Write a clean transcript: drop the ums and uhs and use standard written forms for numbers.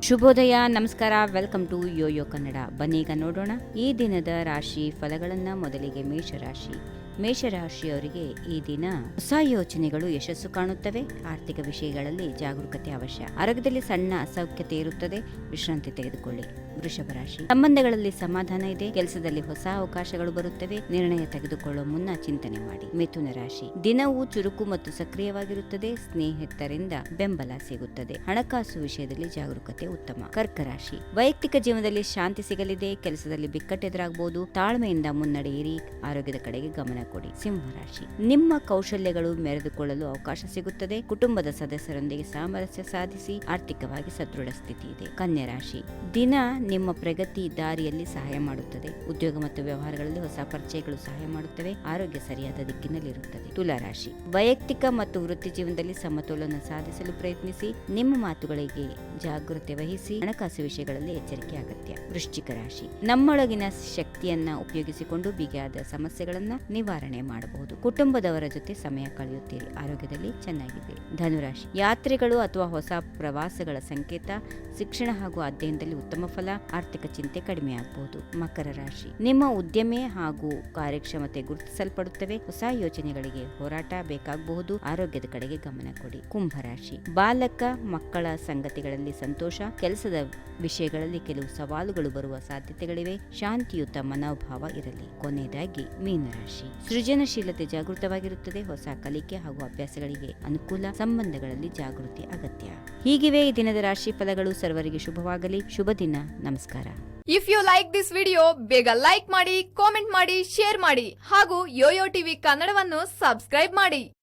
ಶುಭೋದಯ, ನಮಸ್ಕಾರ, welcome to Yoyo Kannada. ಬನ್ನೀಗ ನೋಡೋಣ ಈ ದಿನದ ರಾಶಿ ಫಲಗಳನ್ನ. ಮೊದಲಿಗೆ ಮೇಷರಾಶಿಯವರಿಗೆ ಈ ದಿನ ಹೊಸ ಯೋಚನೆಗಳು ಯಶಸ್ಸು ಕಾಣುತ್ತವೆ. ಆರ್ಥಿಕ ವಿಷಯಗಳಲ್ಲಿ ಜಾಗರೂಕತೆ ಅವಶ್ಯ. ಆರೋಗ್ಯದಲ್ಲಿ ಸಣ್ಣ ಅಸೌಖ್ಯತೆ ಇರುತ್ತದೆ, ವಿಶ್ರಾಂತಿ ತೆಗೆದುಕೊಳ್ಳಿ. ವೃಷಭ ರಾಶಿ, ಸಂಬಂಧಗಳಲ್ಲಿ ಸಮಾಧಾನ ಇದೆ. ಕೆಲಸದಲ್ಲಿ ಹೊಸ ಅವಕಾಶಗಳು ಬರುತ್ತವೆ. ನಿರ್ಣಯ ತೆಗೆದುಕೊಳ್ಳುವ ಮುನ್ನ ಚಿಂತನೆ ಮಾಡಿ. ಮಿಥುನ ರಾಶಿ, ದಿನವೂ ಚುರುಕು ಮತ್ತು ಸಕ್ರಿಯವಾಗಿರುತ್ತದೆ. ಸ್ನೇಹಿತರಿಂದ ಬೆಂಬಲ ಸಿಗುತ್ತದೆ. ಹಣಕಾಸು ವಿಷಯದಲ್ಲಿ ಜಾಗರೂಕತೆ ಉತ್ತಮ. ಕರ್ಕ ರಾಶಿ, ವೈಯಕ್ತಿಕ ಜೀವನದಲ್ಲಿ ಶಾಂತಿ ಸಿಗಲಿದೆ. ಕೆಲಸದಲ್ಲಿ ಬಿಕ್ಕಟ್ಟೆದುರಾಗಬಹುದು. ತಾಳ್ಮೆಯಿಂದ ಮುನ್ನಡೆಯಿರಿ. ಆರೋಗ್ಯದ ಕಡೆಗೆ ಗಮನ ಕೊಡಿ. ಸಿಂಹರಾಶಿ, ನಿಮ್ಮ ಕೌಶಲ್ಯಗಳು ಮೆರೆದುಕೊಳ್ಳಲು ಅವಕಾಶ ಸಿಗುತ್ತದೆ. ಕುಟುಂಬದ ಸದಸ್ಯರೊಂದಿಗೆ ಸಾಮರಸ್ಯ ಸಾಧಿಸಿ. ಆರ್ಥಿಕವಾಗಿ ಸದೃಢ ಸ್ಥಿತಿ ಇದೆ. ಕನ್ಯಾ ರಾಶಿ, ದಿನ ನಿಮ್ಮ ಪ್ರಗತಿ ದಾರಿಯಲ್ಲಿ ಸಹಾಯ ಮಾಡುತ್ತದೆ. ಉದ್ಯೋಗ ಮತ್ತು ವ್ಯವಹಾರಗಳಲ್ಲಿ ಹೊಸ ಪರಿಚಯಗಳು ಸಹಾಯ ಮಾಡುತ್ತವೆ. ಆರೋಗ್ಯ ಸರಿಯಾದ ದಿಕ್ಕಿನಲ್ಲಿರುತ್ತದೆ. ತುಲಾ ರಾಶಿ, ವೈಯಕ್ತಿಕ ಮತ್ತು ವೃತ್ತಿ ಜೀವನದಲ್ಲಿ ಸಮತೋಲನ ಸಾಧಿಸಲು ಪ್ರಯತ್ನಿಸಿ. ನಿಮ್ಮ ಮಾತುಗಳಿಗೆ ಜಾಗೃತಿ ವಹಿಸಿ. ಹಣಕಾಸು ವಿಷಯಗಳಲ್ಲಿ ಎಚ್ಚರಿಕೆ ಅಗತ್ಯ. ವೃಶ್ಚಿಕ ರಾಶಿ, ನಮ್ಮೊಳಗಿನ ಶಕ್ತಿಯನ್ನ ಉಪಯೋಗಿಸಿಕೊಂಡು ಬಿಗಿಯಾದ ಸಮಸ್ಯೆಗಳನ್ನ ನಿವಾರಣೆ ಮಾಡಬಹುದು. ಕುಟುಂಬದವರ ಜೊತೆ ಸಮಯ ಕಳೆಯುತ್ತೀರಿ. ಆರೋಗ್ಯದಲ್ಲಿ ಚೆನ್ನಾಗಿದೆ. ಧನುರಾಶಿ, ಯಾತ್ರೆಗಳು ಅಥವಾ ಹೊಸ ಪ್ರವಾಸಗಳ ಸಂಕೇತ. ಶಿಕ್ಷಣ ಹಾಗೂ ಅಧ್ಯಯನದಲ್ಲಿ ಉತ್ತಮ ಫಲ. ಆರ್ಥಿಕ ಚಿಂತೆ ಕಡಿಮೆ ಆಗಬಹುದು. ಮಕರ ರಾಶಿ, ನಿಮ್ಮ ಉದ್ಯಮೆ ಹಾಗೂ ಕಾರ್ಯಕ್ಷಮತೆ ಗುರುತಿಸಲ್ಪಡುತ್ತವೆ. ಹೊಸ ಯೋಚನೆಗಳಿಗೆ ಹೋರಾಟ ಬೇಕಾಗಬಹುದು. ಆರೋಗ್ಯದ ಕಡೆಗೆ ಗಮನ ಕೊಡಿ. ಕುಂಭರಾಶಿ, ಮಕ್ಕಳ ಸಂಗತಿಗಳಲ್ಲಿ ಸಂತೋಷ. ಕೆಲಸದ ವಿಷಯಗಳಲ್ಲಿ ಕೆಲವು ಸವಾಲುಗಳು ಬರುವ ಸಾಧ್ಯತೆಗಳಿವೆ. ಶಾಂತಿಯುತ ಮನೋಭಾವ ಇರಲಿ. ಕೊನೆಯದಾಗಿ ಮೀನರಾಶಿ, ಸೃಜನಶೀಲತೆ ಜಾಗೃತವಾಗಿರುತ್ತದೆ. ಹೊಸ ಕಲಿಕೆ ಹಾಗೂ ಅಭ್ಯಾಸಗಳಿಗೆ ಅನುಕೂಲ. ಸಂಬಂಧಗಳಲ್ಲಿ ಜಾಗೃತಿ ಅಗತ್ಯ. ಹೀಗಿವೆ ಈ ದಿನದ ರಾಶಿ ಫಲಗಳು. ಸರ್ವರಿಗೆ ಶುಭವಾಗಲಿ. ಶುಭ ದಿನ. ನಮಸ್ಕಾರ. If you like this video, ಬೇಗ ಲೈಕ್ ಮಾಡಿ, ಕಾಮೆಂಟ್ ಮಾಡಿ, ಶೇರ್ ಮಾಡಿ ಹಾಗೂ ಯೋಯೋ ಟಿವಿ ಕನ್ನಡವನ್ನು ಸಬ್ಸ್ಕ್ರೈಬ್ ಮಾಡಿ.